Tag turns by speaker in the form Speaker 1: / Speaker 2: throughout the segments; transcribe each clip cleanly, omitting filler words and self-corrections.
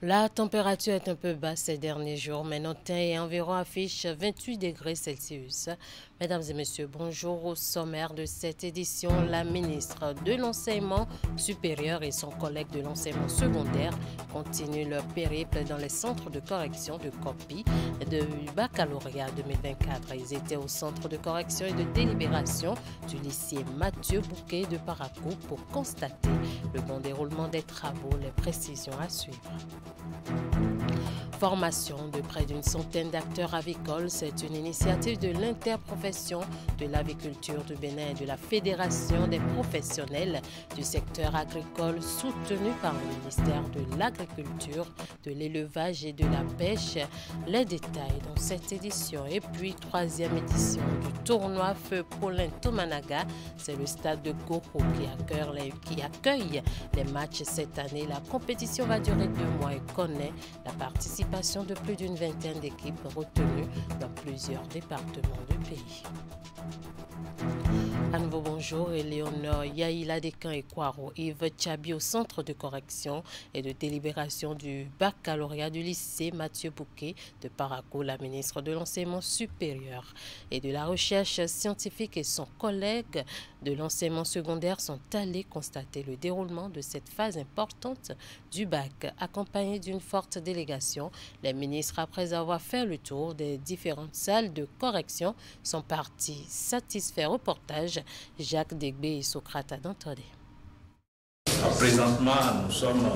Speaker 1: La température est un peu basse ces derniers jours, mais notre temps est environ affiche 28 degrés Celsius. Mesdames et messieurs, bonjour. Au sommaire de cette édition, la ministre de l'Enseignement supérieur et son collègue de l'enseignement secondaire continuent leur périple dans les centres de correction de copie du baccalauréat 2024. Ils étaient au centre de correction et de délibération du lycée Mathieu Bouquet de Parakou pour constater le bon déroulement des travaux, les précisions à suivre. Formation de près d'une centaine d'acteurs avicoles, c'est une initiative de l'interprofession de l'aviculture du Bénin et de la Fédération des professionnels du secteur agricole soutenue par le ministère de l'Agriculture, de l'Élevage et de la Pêche. Les détails dans cette édition. Et puis, troisième édition du tournoi Feu Paulin Tomanaga, c'est le stade de Goko qui accueille les matchs cette année. La compétition va durer 2 mois et connaît la participation de plus d'une vingtaine d'équipes retenues dans plusieurs départements du pays. À nouveau bonjour, Éléonore Yaïla Descamps et Kwaro, Yves Tchabi au centre de correction et de délibération du baccalauréat du lycée Mathieu Bouquet de Parakou. La ministre de l'Enseignement supérieur et de la Recherche scientifique et son collègue de l'enseignement secondaire sont allés constater le déroulement de cette phase importante du bac. Accompagnés d'une forte délégation, les ministres, après avoir fait le tour des différentes salles de correction, sont partis satisfaits. Reportage Jacques Degbé et Socrate Dantodé.
Speaker 2: Présentement, nous sommes,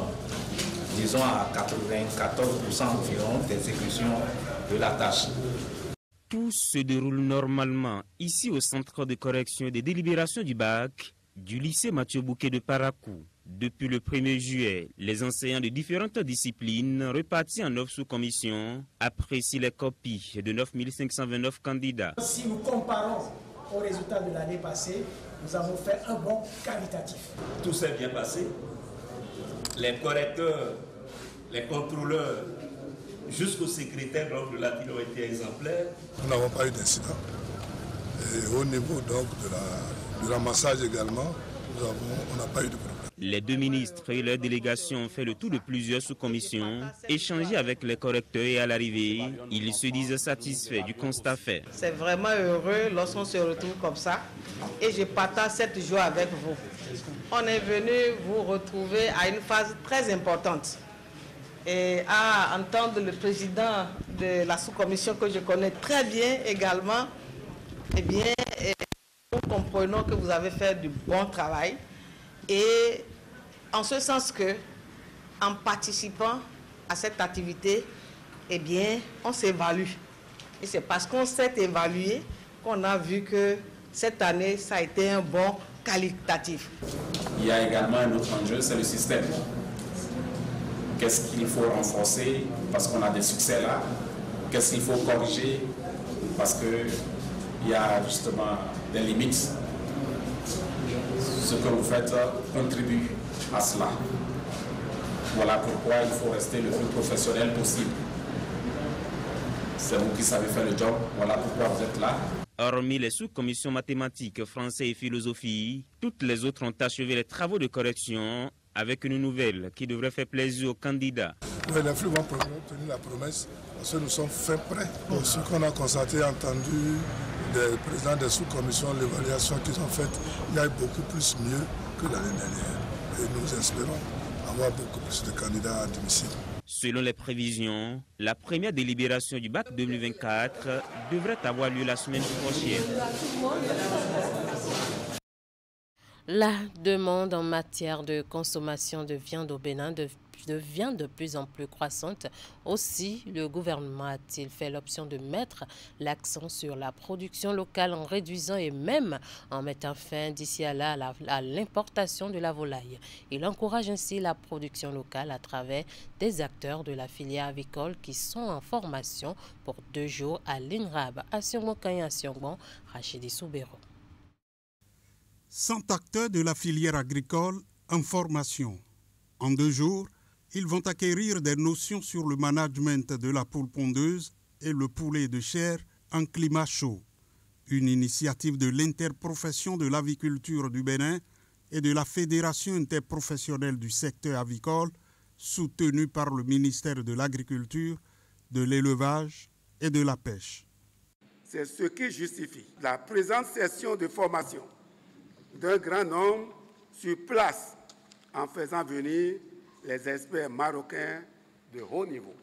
Speaker 2: disons, à 94% environ d'exécution de la tâche.
Speaker 3: Tout se déroule normalement ici au centre de correction et de délibération du bac du lycée Mathieu Bouquet de Parakou. Depuis le 1er juillet, les enseignants de différentes disciplines repartis en 9 sous-commissions apprécient les copies de 9 529 candidats.
Speaker 4: Si nous comparons aux résultats de l'année passée, nous avons fait un bond qualitatif.
Speaker 2: Tout s'est bien passé. Les correcteurs, les contrôleurs, jusqu'au secrétaire de l'ATI ont été exemplaires.
Speaker 5: Nous n'avons pas eu d'incident. Et au niveau donc du ramassage également, on n'a pas eu de problème.
Speaker 3: Les deux ministres et leur délégation ont fait le tour de plusieurs sous-commissions, échangé avec les correcteurs et à l'arrivée, ils se disent satisfaits du constat fait.
Speaker 6: C'est vraiment heureux lorsqu'on se retrouve comme ça et je partage cette joie avec vous. On est venu vous retrouver à une phase très importante et à entendre le président de la sous-commission que je connais très bien également. Eh bien, nous comprenons que vous avez fait du bon travail. Et en ce sens que, en participant à cette activité, eh bien, on s'évalue. Et c'est parce qu'on s'est évalué qu'on a vu que cette année, ça a été un bon qualitatif.
Speaker 7: Il y a également un autre enjeu, c'est le système. Qu'est-ce qu'il faut renforcer parce qu'on a des succès là? Qu'est-ce qu'il faut corriger parce qu'il y a justement des limites? Ce que vous faites contribue à cela. Voilà pourquoi il faut rester le plus professionnel possible. C'est vous qui savez faire le job, voilà pourquoi vous êtes là.
Speaker 3: Hormis les sous-commissions mathématiques, français et philosophie, toutes les autres ont achevé les travaux de correction avec une nouvelle qui devrait faire plaisir aux candidats.
Speaker 5: Oui, les flux vont tenir la promesse parce que nous sommes faits prêts. Pour ce qu'on a constaté, entendu des présidents des sous-commissions, l'évaluation qu'ils ont faite, il y a beaucoup plus mieux que l'année dernière. Et nous espérons avoir beaucoup plus de candidats à domicile.
Speaker 3: Selon les prévisions, la première délibération du bac 2024 devrait avoir lieu la semaine prochaine.
Speaker 1: La demande en matière de consommation de viande au Bénin devient de plus en plus croissante. Aussi, le gouvernement a-t-il fait l'option de mettre l'accent sur la production locale en réduisant et même en mettant fin d'ici à là à l'importation de la volaille. Il encourage ainsi la production locale à travers des acteurs de la filière avicole qui sont en formation pour 2 jours à l'INRAB. À Siongbon, Rachidi Soubero.
Speaker 8: 100 acteurs de la filière agricole en formation. En 2 jours, ils vont acquérir des notions sur le management de la poule pondeuse et le poulet de chair en climat chaud. Une initiative de l'interprofession de l'aviculture du Bénin et de la Fédération interprofessionnelle du secteur avicole soutenue par le ministère de l'Agriculture, de l'Élevage et de la Pêche.
Speaker 9: C'est ce qui justifie la présente session de formation d'un grand nombre sur place en faisant venir les experts marocains de haut niveau.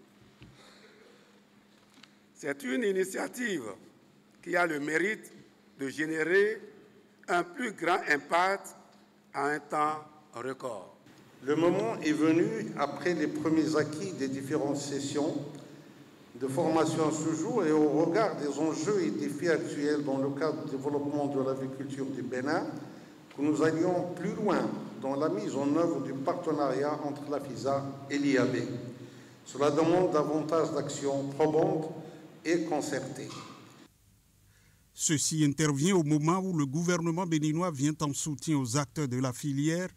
Speaker 9: C'est une initiative qui a le mérite de générer un plus grand impact en un temps record.
Speaker 10: Le moment est venu, après les premiers acquis des différentes sessions de formation à ce jour et au regard des enjeux et défis actuels dans le cadre du développement de l'agriculture du Bénin, que nous allions plus loin dans la mise en œuvre du partenariat entre la FISA et l'IAB. Cela demande davantage d'actions probantes et concertées.
Speaker 8: Ceci intervient au moment où le gouvernement béninois vient en soutien aux acteurs de la filière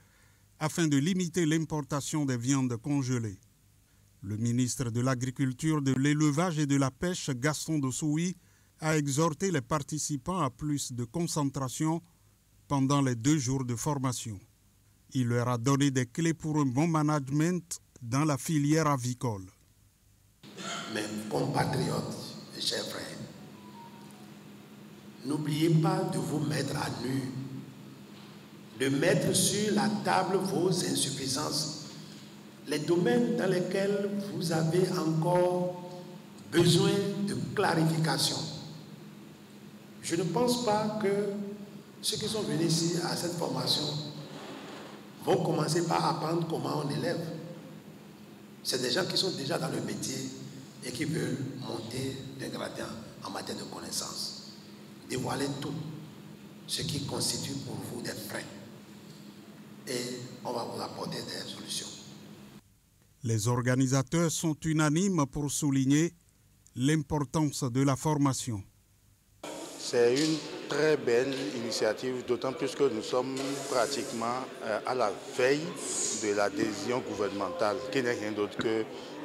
Speaker 8: afin de limiter l'importation des viandes congelées. Le ministre de l'Agriculture, de l'Élevage et de la Pêche, Gaston Dossoui, a exhorté les participants à plus de concentration pendant les 2 jours de formation. Il leur a donné des clés pour un bon management dans la filière avicole.
Speaker 11: Mes compatriotes et chers frères, n'oubliez pas de vous mettre à nu, de mettre sur la table vos insuffisances, les domaines dans lesquels vous avez encore besoin de clarification. Je ne pense pas que ceux qui sont venus ici à cette formation vont commencer par apprendre comment on élève. C'est des gens qui sont déjà dans le métier et qui veulent monter des gradins en matière de connaissances. Dévoiler tout ce qui constitue pour vous des freins. Et on va vous apporter des solutions.
Speaker 8: Les organisateurs sont unanimes pour souligner l'importance de la formation.
Speaker 12: C'est une très belle initiative, d'autant plus que nous sommes pratiquement à la veille de l'adhésion gouvernementale, qui n'est rien d'autre que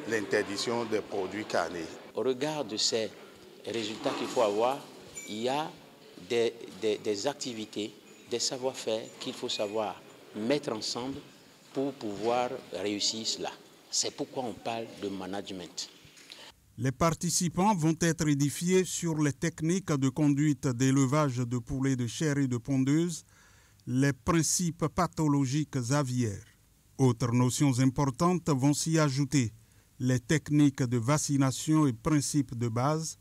Speaker 12: l'interdiction des produits carnés.
Speaker 13: Au regard de ces résultats qu'il faut avoir, il y a des activités, des savoir-faire qu'il faut savoir mettre ensemble pour pouvoir réussir cela. C'est pourquoi on parle de management.
Speaker 8: Les participants vont être édifiés sur les techniques de conduite d'élevage de poulets de chair et de pondeuse, les principes pathologiques aviaires. Autres notions importantes vont s'y ajouter, les techniques de vaccination et principes de base,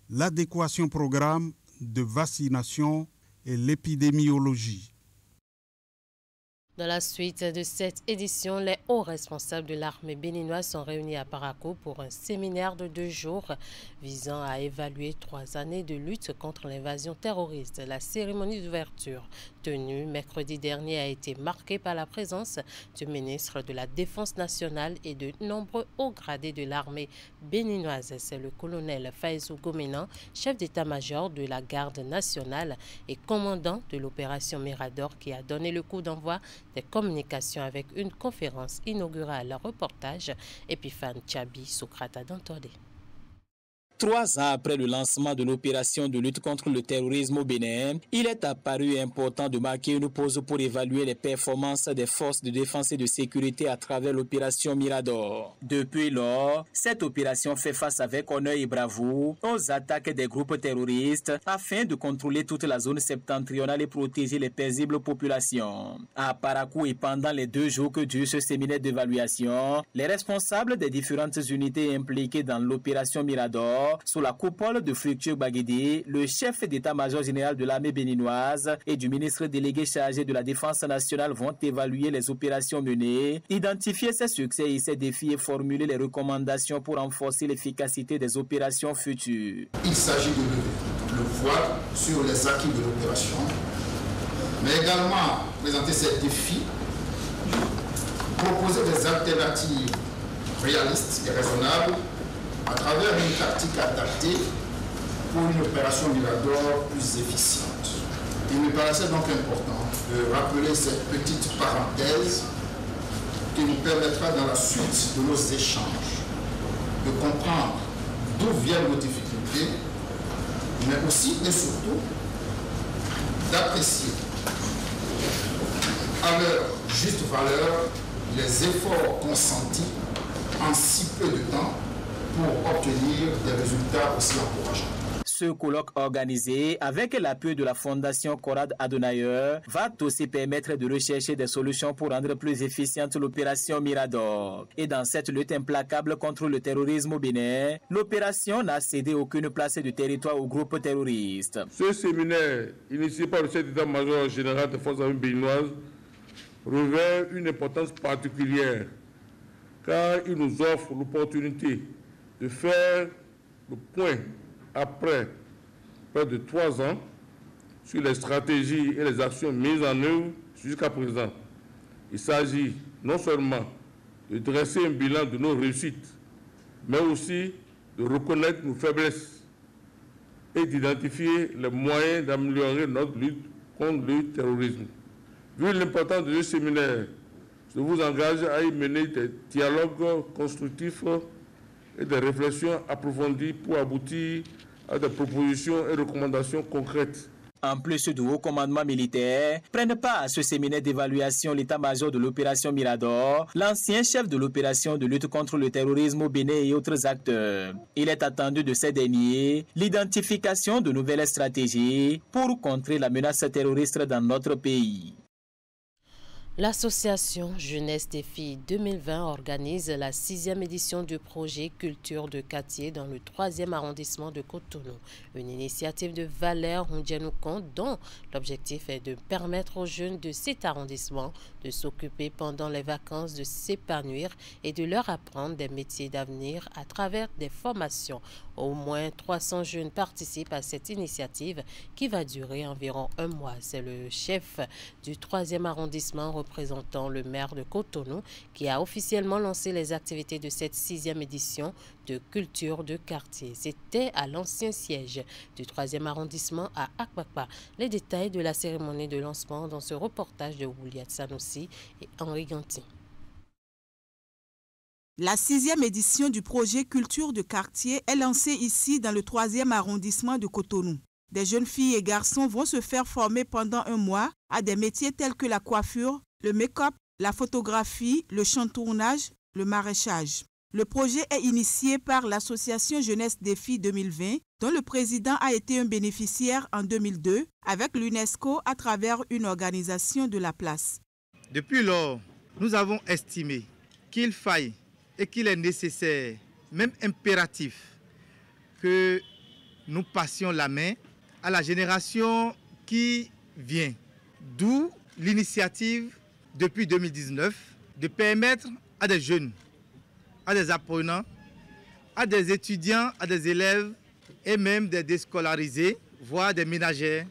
Speaker 8: l'adéquation programme de vaccination et l'épidémiologie.
Speaker 1: Dans la suite de cette édition, les hauts responsables de l'armée béninoise sont réunis à Parakou pour un séminaire de 2 jours visant à évaluer 3 années de lutte contre l'invasion terroriste. La cérémonie d'ouverture tenue mercredi dernier a été marquée par la présence du ministre de la Défense nationale et de nombreux hauts gradés de l'armée béninoise. C'est le colonel Faïzou Goménan, chef d'état-major de la garde nationale et commandant de l'opération Mirador, qui a donné le coup d'envoi des communications avec une conférence inaugurale. Reportage Epiphane Tchabi, Sokrata Dantode.
Speaker 14: 3 ans après le lancement de l'opération de lutte contre le terrorisme au Bénin, il est apparu important de marquer une pause pour évaluer les performances des forces de défense et de sécurité à travers l'opération Mirador. Depuis lors, cette opération fait face avec honneur et bravoure aux attaques des groupes terroristes afin de contrôler toute la zone septentrionale et protéger les paisibles populations. À Parakou et pendant les 2 jours que dure ce séminaire d'évaluation, les responsables des différentes unités impliquées dans l'opération Mirador, sous la coupole de Fructueux Baguédé, le chef d'état-major général de l'armée béninoise et du ministre délégué chargé de la défense nationale vont évaluer les opérations menées, identifier ses succès et ses défis et formuler les recommandations pour renforcer l'efficacité des opérations futures.
Speaker 15: Il s'agit de lever le voile sur les acquis de l'opération, mais également présenter ces défis, proposer des alternatives réalistes et raisonnables à travers une tactique adaptée pour une opération Mirador plus efficiente. Il me paraissait donc important de rappeler cette petite parenthèse qui nous permettra dans la suite de nos échanges de comprendre d'où viennent nos difficultés, mais aussi et surtout d'apprécier à leur juste valeur les efforts consentis en si peu de temps pour obtenir des résultats aussi encourageants.
Speaker 14: Ce colloque organisé avec l'appui de la Fondation Konrad Adenauer va aussi permettre de rechercher des solutions pour rendre plus efficiente l'opération Mirador. Et dans cette lutte implacable contre le terrorisme au Bénin, l'opération n'a cédé aucune place de territoire aux groupes terroristes.
Speaker 16: Ce séminaire, initié par le chef d'état-major général des forces armées béninoises, revêt une importance particulière car il nous offre l'opportunité de faire le point après près de 3 ans sur les stratégies et les actions mises en œuvre jusqu'à présent. Il s'agit non seulement de dresser un bilan de nos réussites, mais aussi de reconnaître nos faiblesses et d'identifier les moyens d'améliorer notre lutte contre le terrorisme. Vu l'importance de ce séminaire, je vous engage à y mener des dialogues constructifs et des réflexions approfondies pour aboutir à des propositions et recommandations concrètes.
Speaker 14: En plus du haut commandement militaire, prennent part à ce séminaire d'évaluation l'état-major de l'opération Mirador, l'ancien chef de l'opération de lutte contre le terrorisme au Bénin et autres acteurs. Il est attendu de ces derniers l'identification de nouvelles stratégies pour contrer la menace terroriste dans notre pays.
Speaker 1: L'association Jeunesse Défi 2020 organise la 6e édition du projet Culture de quartier dans le 3e arrondissement de Cotonou. Une initiative de Valère Ndianoukon dont l'objectif est de permettre aux jeunes de cet arrondissement de s'occuper pendant les vacances, de s'épanouir et de leur apprendre des métiers d'avenir à travers des formations. Au moins 300 jeunes participent à cette initiative qui va durer environ 1 mois. C'est le chef du 3e arrondissement représentant le maire de Cotonou qui a officiellement lancé les activités de cette 6e édition de culture de quartier. C'était à l'ancien siège du 3e arrondissement à Akpakpa. Les détails de la cérémonie de lancement dans ce reportage de Ouliat Sanoussi et Henri Ganti.
Speaker 17: La 6e édition du projet Culture de quartier est lancée ici dans le 3e arrondissement de Cotonou. Des jeunes filles et garçons vont se faire former pendant 1 mois à des métiers tels que la coiffure, le make-up, la photographie, le chantournage, le maraîchage. Le projet est initié par l'association Jeunesse Défi 2020, dont le président a été un bénéficiaire en 2002 avec l'UNESCO à travers une organisation de la place.
Speaker 18: Depuis lors, nous avons estimé qu'il faille et qu'il est nécessaire, même impératif, que nous passions la main à la génération qui vient. D'où l'initiative depuis 2019 de permettre à des jeunes, à des apprenants, à des étudiants, à des élèves et même des déscolarisés, voire des ménagères,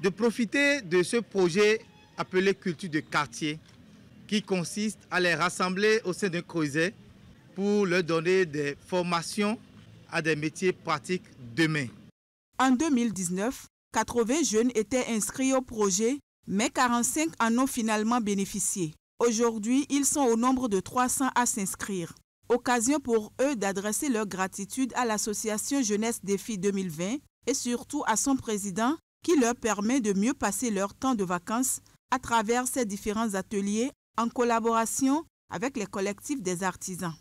Speaker 18: de profiter de ce projet appelé Culture de quartier qui consiste à les rassembler au sein d'un creuset pour leur donner des formations à des métiers pratiques demain.
Speaker 17: En 2019, 80 jeunes étaient inscrits au projet, mais 45 en ont finalement bénéficié. Aujourd'hui, ils sont au nombre de 300 à s'inscrire. Occasion pour eux d'adresser leur gratitude à l'association Jeunesse Défi 2020 et surtout à son président qui leur permet de mieux passer leur temps de vacances à travers ces différents ateliers en collaboration avec les collectifs des artisans.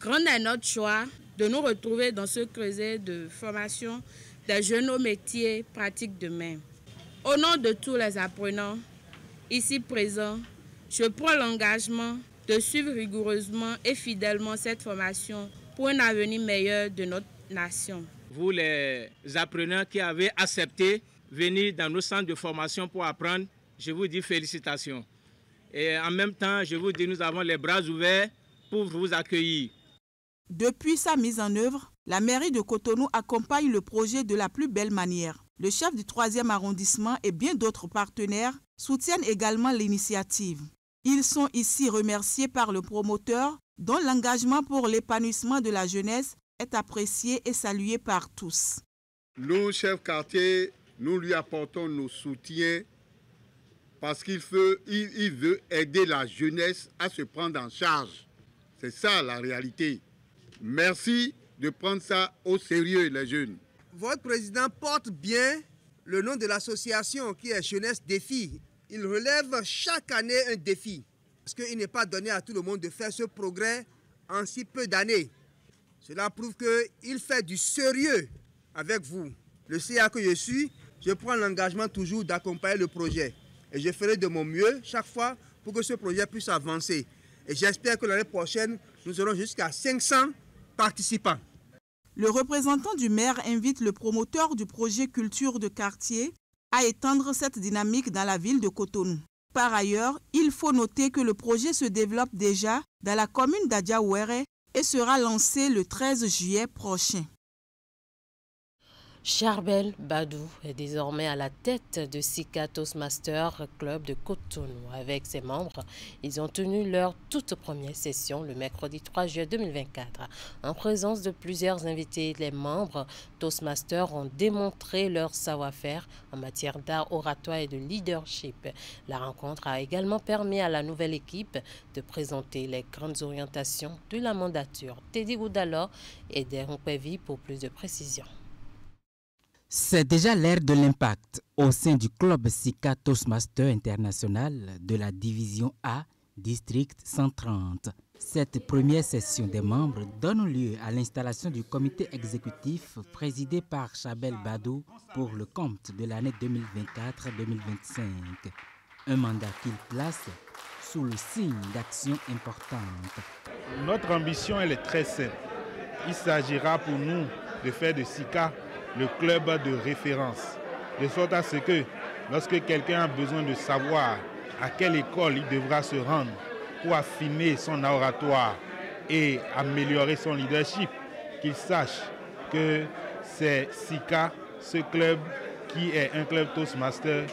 Speaker 19: Grand est notre choix de nous retrouver dans ce creuset de formation des jeunes aux métiers pratiques de main. Au nom de tous les apprenants ici présents, je prends l'engagement de suivre rigoureusement et fidèlement cette formation pour un avenir meilleur de notre nation.
Speaker 20: Vous les apprenants qui avez accepté venir dans nos centres de formation pour apprendre, je vous dis félicitations. Et en même temps, je vous dis nous avons les bras ouverts pour vous accueillir.
Speaker 17: Depuis sa mise en œuvre, la mairie de Cotonou accompagne le projet de la plus belle manière. Le chef du 3e arrondissement et bien d'autres partenaires soutiennent également l'initiative. Ils sont ici remerciés par le promoteur dont l'engagement pour l'épanouissement de la jeunesse est apprécié et salué par tous.
Speaker 21: Nous, chefs quartier, nous lui apportons nos soutiens parce qu'il veut aider la jeunesse à se prendre en charge. C'est ça la réalité. Merci de prendre ça au sérieux, les jeunes.
Speaker 22: Votre président porte bien le nom de l'association qui est Jeunesse Défi. Il relève chaque année un défi. Parce qu'il n'est pas donné à tout le monde de faire ce progrès en si peu d'années. Cela prouve qu'il fait du sérieux avec vous. Le CA que je suis, je prends l'engagement toujours d'accompagner le projet. Et je ferai de mon mieux chaque fois pour que ce projet puisse avancer. Et j'espère que l'année prochaine, nous aurons jusqu'à 500 participants.
Speaker 17: Le représentant du maire invite le promoteur du projet Culture de quartier à étendre cette dynamique dans la ville de Cotonou. Par ailleurs, il faut noter que le projet se développe déjà dans la commune d'Adiawere et sera lancé le 13 juillet prochain.
Speaker 1: Charbel Badou est désormais à la tête de Sika Toastmaster Club de Cotonou. Avec ses membres, ils ont tenu leur toute première session le mercredi 3 juillet 2024. En présence de plusieurs invités, les membres Toastmasters ont démontré leur savoir-faire en matière d'art oratoire et de leadership. La rencontre a également permis à la nouvelle équipe de présenter les grandes orientations de la mandature. Teddy Goudalor et Deron Pevi pour plus de précisions.
Speaker 2: C'est déjà l'ère de l'impact au sein du club Sika Toastmaster International de la division A, District 130. Cette première session des membres donne lieu à l'installation du comité exécutif présidé par Charbel Badou pour le compte de l'année 2024-2025. Un mandat qu'il place sous le signe d'actions importantes.
Speaker 4: Notre ambition elle est très simple. Il s'agira pour nous de faire de Sika le club de référence, de sorte à ce que lorsque quelqu'un a besoin de savoir à quelle école il devra se rendre pour affiner son oratoire et améliorer son leadership, qu'il sache que c'est Sika, ce club qui est un club Toastmaster,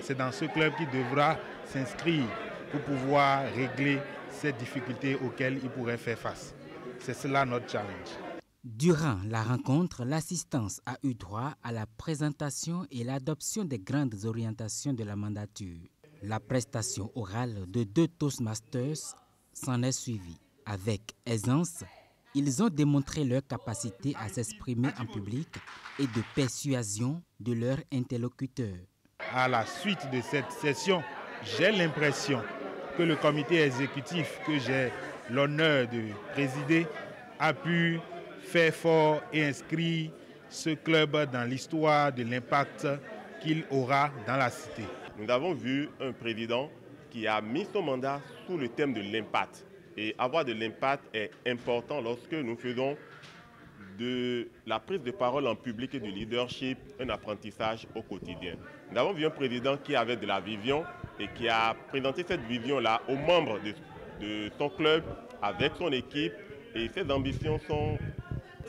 Speaker 4: c'est dans ce club qu'il devra s'inscrire pour pouvoir régler ces difficultés auxquelles il pourrait faire face. C'est cela notre challenge.
Speaker 2: Durant la rencontre, l'assistance a eu droit à la présentation et l'adoption des grandes orientations de la mandature. La prestation orale de 2 Toastmasters s'en est suivie. Avec aisance, ils ont démontré leur capacité à s'exprimer en public et de persuasion de leurs interlocuteurs.
Speaker 4: À la suite de cette session, j'ai l'impression que le comité exécutif que j'ai l'honneur de présider a pu faire fort et inscrire ce club dans l'histoire de l'impact qu'il aura dans la cité.
Speaker 23: Nous avons vu un président qui a mis son mandat sous le thème de l'impact. Et avoir de l'impact est important lorsque nous faisons de la prise de parole en public et du leadership un apprentissage au quotidien. Nous avons vu un président qui avait de la vision et qui a présenté cette vision-là aux membres de son club avec son équipe. Et ces ambitions sont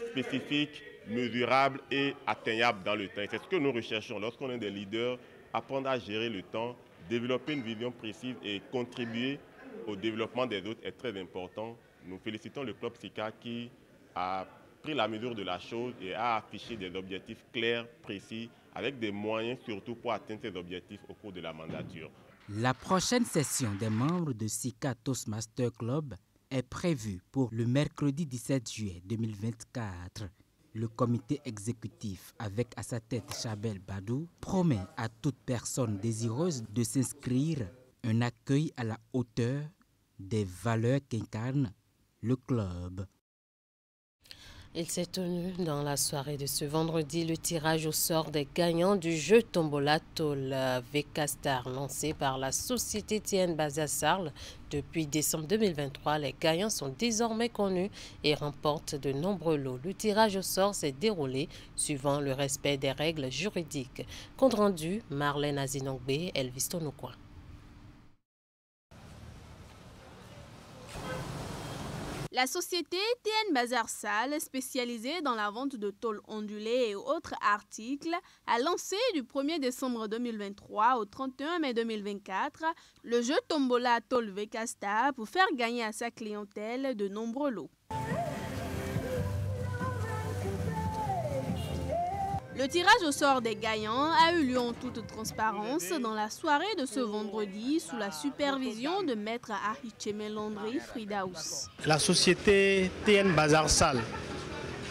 Speaker 23: spécifiques, mesurables et atteignables dans le temps. C'est ce que nous recherchons lorsqu'on est des leaders, apprendre à gérer le temps, développer une vision précise et contribuer au développement des autres est très important. Nous félicitons le club Sika qui a pris la mesure de la chose et a affiché des objectifs clairs, précis, avec des moyens surtout pour atteindre ces objectifs au cours de la mandature.
Speaker 2: La prochaine session des membres de Sika Toastmaster Club est prévue pour le mercredi 17 juillet 2024. Le comité exécutif, avec à sa tête Charbel Badou, promet à toute personne désireuse de s'inscrire un accueil à la hauteur des valeurs qu'incarne le club.
Speaker 1: Il s'est tenu dans la soirée de ce vendredi le tirage au sort des gagnants du jeu Tombola Tol VK-Star lancé par la société TN basée à Sarles. Depuis décembre 2023, les gagnants sont désormais connus et remportent de nombreux lots. Le tirage au sort s'est déroulé suivant le respect des règles juridiques. Compte rendu, Marlène Azinongbe, Elvis Tonokwa.
Speaker 24: La société TN Bazar Sal, spécialisée dans la vente de tôles ondulées et autres articles, a lancé du 1er décembre 2023 au 31 mai 2024 le jeu Tombola Tôle VK-Star pour faire gagner à sa clientèle de nombreux lots. Le tirage au sort des gagnants a eu lieu en toute transparence dans la soirée de ce vendredi sous la supervision de maître Ahicheme Landry Fridaus.
Speaker 25: La société TN Bazar Sal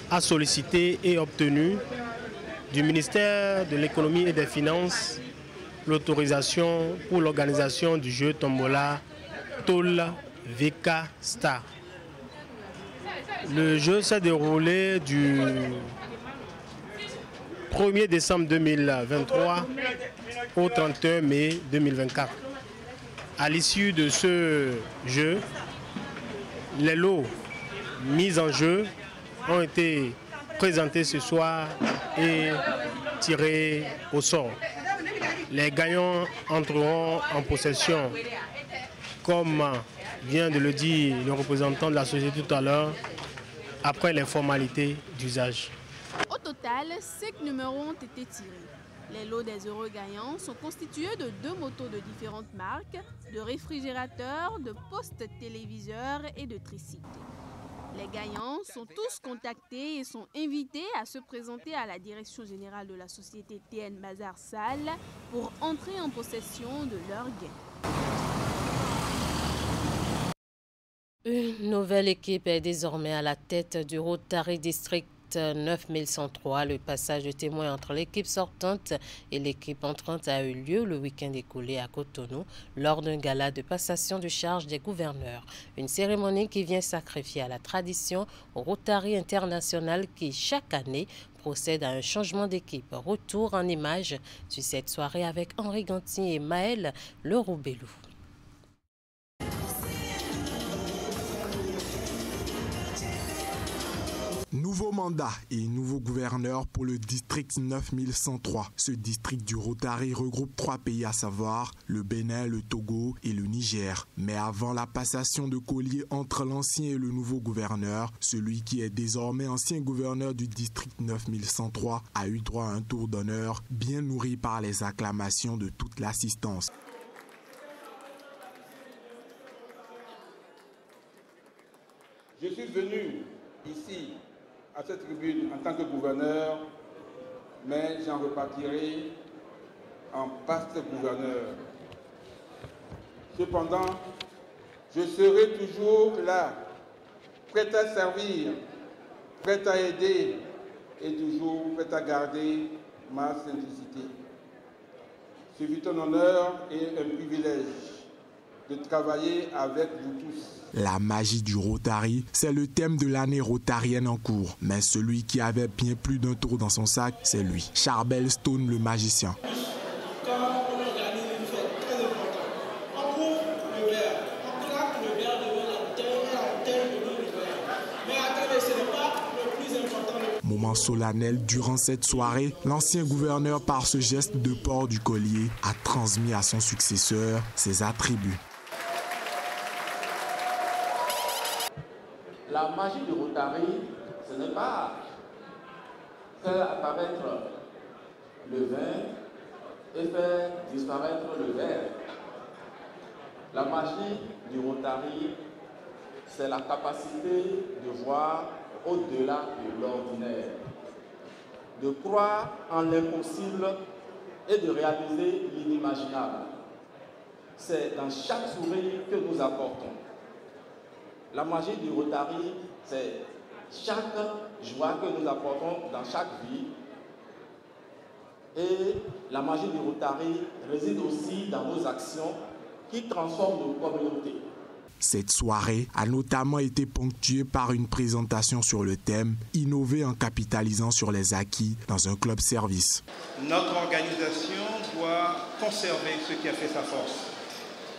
Speaker 25: a sollicité et obtenu du ministère de l'économie et des finances l'autorisation pour l'organisation du jeu Tombola Tôle VK Star. Le jeu s'est déroulé du 1er décembre 2023 au 31 mai 2024. À l'issue de ce jeu, les lots mis en jeu ont été présentés ce soir et tirés au sort. Les gagnants entreront en possession, comme vient de le dire le représentant de la société tout à l'heure, après les formalités d'usage.
Speaker 24: Au total, 5 numéros ont été tirés. Les lots des heureux gagnants sont constitués de 2 motos de différentes marques, de réfrigérateurs, de postes téléviseurs et de tricycles. Les gagnants sont tous contactés et sont invités à se présenter à la direction générale de la société TN Bazar Salle pour entrer en possession de leurs gains.
Speaker 1: Une nouvelle équipe est désormais à la tête du Rotary District 9103. Le passage de témoin entre l'équipe sortante et l'équipe entrante a eu lieu le week-end écoulé à Cotonou lors d'un gala de passation de charge des gouverneurs. Une cérémonie qui vient sacrifier à la tradition au Rotary International qui, chaque année, procède à un changement d'équipe. Retour en images sur cette soirée avec Henri Ganti et Maël Leroubelou.
Speaker 3: Nouveau mandat et nouveau gouverneur pour le district 9103. Ce district du Rotary regroupe 3 pays à savoir le Bénin, le Togo et le Niger. Mais avant la passation de collier entre l'ancien et le nouveau gouverneur, celui qui est désormais ancien gouverneur du district 9103 a eu droit à un tour d'honneur bien nourri par les acclamations de toute l'assistance.
Speaker 5: Je suis venu ici à cette tribune en tant que gouverneur, mais j'en repartirai en vaste gouverneur. Cependant, je serai toujours là, prêt à servir, prêt à aider et toujours prêt à garder ma simplicité. Ce fut un honneur et un privilège de travailler avec vous tous.
Speaker 3: La magie du Rotary, c'est le thème de l'année rotarienne en cours. Mais celui qui avait bien plus d'un tour dans son sac, c'est lui, Charbel Stone le magicien.
Speaker 6: Quand on organise une fête très importante, on couvre le verre, on claque le verre devant la tête de l'autre verre. Mais attendez, ce n'est pas le plus important.
Speaker 3: Moment solennel durant cette soirée, l'ancien gouverneur, par ce geste de port du collier, a transmis à son successeur ses attributs.
Speaker 7: La magie du Rotary, ce n'est pas faire apparaître le vin et faire disparaître le verre. La magie du Rotary, c'est la capacité de voir au-delà de l'ordinaire, de croire en l'impossible et de réaliser l'inimaginable. C'est dans chaque sourire que nous apportons. La magie du Rotary, c'est chaque joie que nous apportons dans chaque vie. Et la magie du Rotary réside aussi dans nos actions qui transforment nos communautés.
Speaker 3: Cette soirée a notamment été ponctuée par une présentation sur le thème « Innover en capitalisant sur les acquis dans un club service ».
Speaker 9: Notre organisation doit conserver ce qui a fait sa force.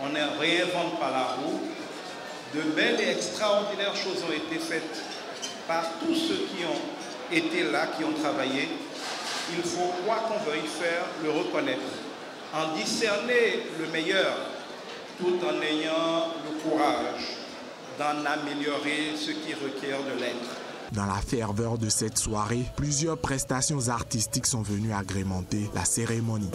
Speaker 9: On ne réinvente pas la roue. De belles et extraordinaires choses ont été faites par tous ceux qui ont été là, qui ont travaillé. Il faut, quoi qu'on veuille faire, le reconnaître, en discerner le meilleur, tout en ayant le courage d'en améliorer ce qui requiert de l'être.
Speaker 3: Dans la ferveur de cette soirée, plusieurs prestations artistiques sont venues agrémenter la cérémonie.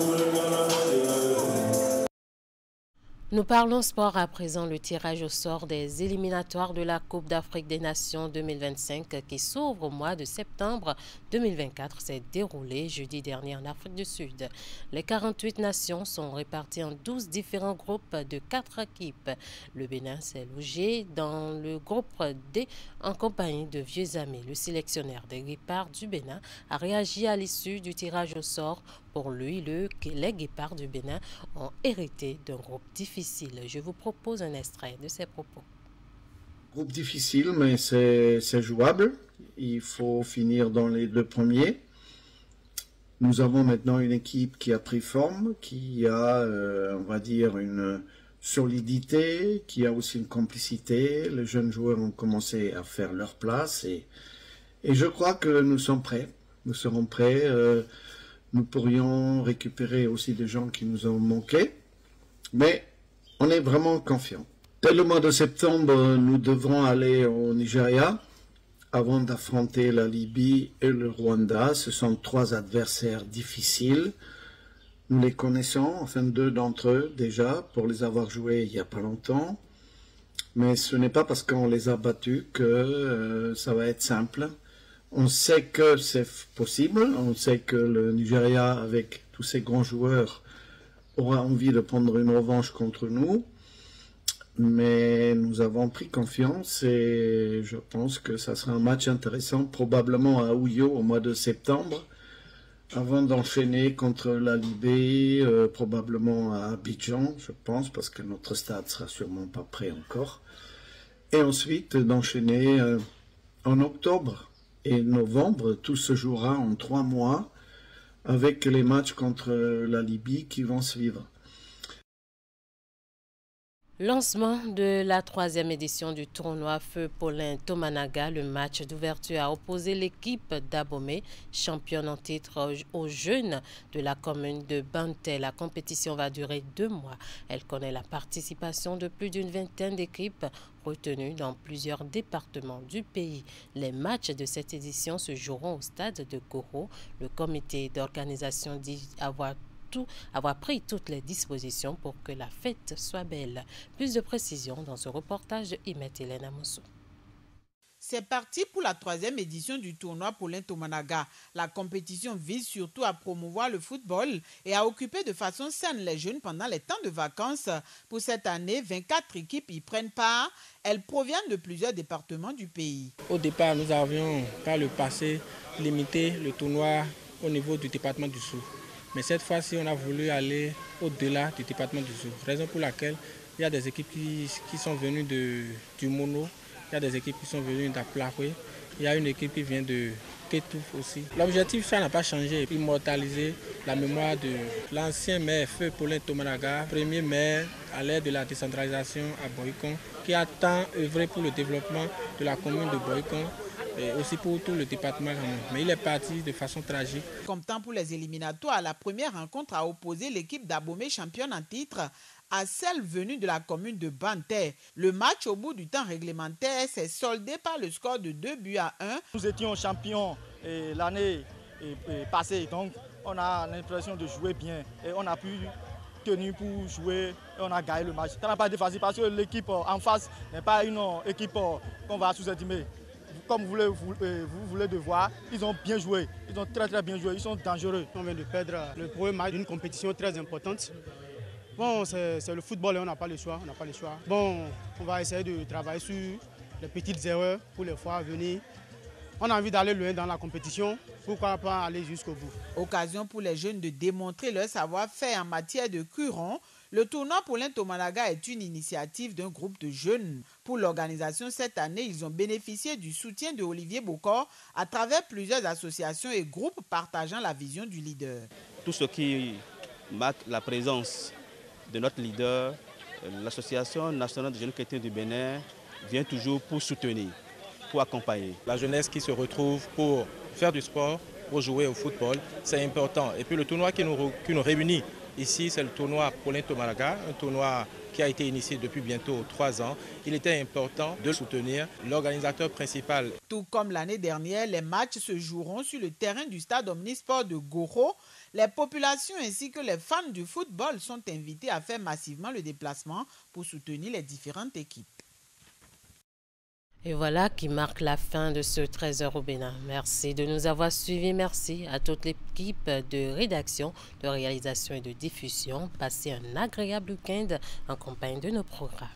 Speaker 1: Nous parlons sport à présent. Le tirage au sort des éliminatoires de la Coupe d'Afrique des Nations 2025 qui s'ouvre au mois de septembre 2024 s'est déroulé jeudi dernier en Afrique du Sud. Les 48 nations sont réparties en 12 différents groupes de 4 équipes. Le Bénin s'est logé dans le groupe D en compagnie de vieux amis. Le sélectionneur des Guépards du Bénin a réagi à l'issue du tirage au sort Pour lui, les Guépards du Bénin ont hérité d'un groupe difficile. Je vous propose un extrait de ses propos.
Speaker 8: Groupe difficile, mais c'est jouable. Il faut finir dans les 2 premiers. Nous avons maintenant une équipe qui a pris forme, qui a, on va dire, une solidité, qui a aussi une complicité. Les jeunes joueurs ont commencé à faire leur place et je crois que nous sommes prêts. Nous serons prêts. Nous pourrions récupérer aussi des gens qui nous ont manqué, mais on est vraiment confiants. Dès le mois de septembre, nous devrons aller au Nigeria avant d'affronter la Libye et le Rwanda. Ce sont 3 adversaires difficiles. Nous les connaissons, enfin 2 d'entre eux déjà, pour les avoir joués il n'y a pas longtemps. Mais ce n'est pas parce qu'on les a battus que ça va être simple. On sait que c'est possible, on sait que le Nigeria, avec tous ses grands joueurs, aura envie de prendre une revanche contre nous. Mais nous avons pris confiance et je pense que ça sera un match intéressant, probablement à Ouyo au mois de septembre, avant d'enchaîner contre la Libye, probablement à Abidjan, je pense, parce que notre stade sera sûrement pas prêt encore. Et ensuite d'enchaîner en octobre et novembre, tout se jouera en 3 mois, avec les matchs contre la Libye qui vont suivre.
Speaker 1: Lancement de la 3e édition du tournoi Feu Paulin Tomanaga. Le match d'ouverture a opposé l'équipe d'Abomey, championne en titre, aux jeunes de la commune de Banté. La compétition va durer 2 mois. Elle connaît la participation de plus d'une vingtaine d'équipes retenues dans plusieurs départements du pays. Les matchs de cette édition se joueront au stade de Goro. Le comité d'organisation dit avoir pris toutes les dispositions pour que la fête soit belle. Plus de précisions dans ce reportage de Imet Hélène Amosso.
Speaker 10: C'est parti pour la 3e édition du tournoi Paulin Tomanaga. La compétition vise surtout à promouvoir le football et à occuper de façon saine les jeunes pendant les temps de vacances. Pour cette année, 24 équipes y prennent part. Elles proviennent de plusieurs départements du pays.
Speaker 11: Au départ, nous avions, par le passé, limité le tournoi au niveau du département du Sou. Mais cette fois-ci, on a voulu aller au-delà du département du Sou. Raison pour laquelle il y a des équipes qui sont venues du Mono, il y a des équipes qui sont venues d'Aplahoué, il y a une équipe qui vient de Tétouf aussi. L'objectif, ça n'a pas changé, immortaliser la mémoire de l'ancien maire Feu Paulin Tomanaga, premier maire à l'ère de la décentralisation à Boycon, qui a tant œuvré pour le développement de la commune de Boycon, et aussi pour tout le département. Mais il est parti de façon tragique.
Speaker 10: Comme temps pour les éliminatoires, la première rencontre a opposé l'équipe d'Abomey, championne en titre, à celle venue de la commune de Banté. Le match, au bout du temps réglementaire, s'est soldé par le score de 2-1.
Speaker 12: Nous étions champions l'année passée, donc on a l'impression de jouer bien et on a pu tenir pour jouer et on a gagné le match. Ça n'a pas été facile parce que l'équipe en face n'est pas une équipe qu'on va sous-estimer. Comme vous voulez de voir, ils ont bien joué, ils ont très bien joué, ils sont dangereux.
Speaker 25: On vient de perdre le premier match d'une compétition très importante. Bon, c'est le football et on n'a pas le choix, Bon, on va essayer de travailler sur les petites erreurs pour les fois à venir. On a envie d'aller loin dans la compétition, pourquoi pas aller jusqu'au bout.
Speaker 10: Occasion pour les jeunes de démontrer leur savoir-faire en matière de curon. Le tournoi Paulin Tomanaga est une initiative d'un groupe de jeunes. Pour l'organisation cette année, ils ont bénéficié du soutien de Olivier Bocor à travers plusieurs associations et groupes partageant la vision du leader.
Speaker 13: Tout ce qui marque la présence de notre leader, l'Association nationale des jeunes chrétiens du Bénin, vient toujours pour soutenir, pour accompagner.
Speaker 26: La jeunesse qui se retrouve pour faire du sport, pour jouer au football, c'est important. Et puis le tournoi qui nous réunit ici, c'est le tournoi Paulin Tomanaga, un tournoi qui a été initié depuis bientôt 3 ans. Il était important de soutenir l'organisateur principal.
Speaker 10: Tout comme l'année dernière, les matchs se joueront sur le terrain du stade Omnisport de Goro. Les populations ainsi que les fans du football sont invités à faire massivement le déplacement pour soutenir les différentes équipes.
Speaker 1: Et voilà qui marque la fin de ce 13h au Bénin. Merci de nous avoir suivis. Merci à toute l'équipe de rédaction, de réalisation et de diffusion. Passez un agréable week-end en compagnie de nos programmes.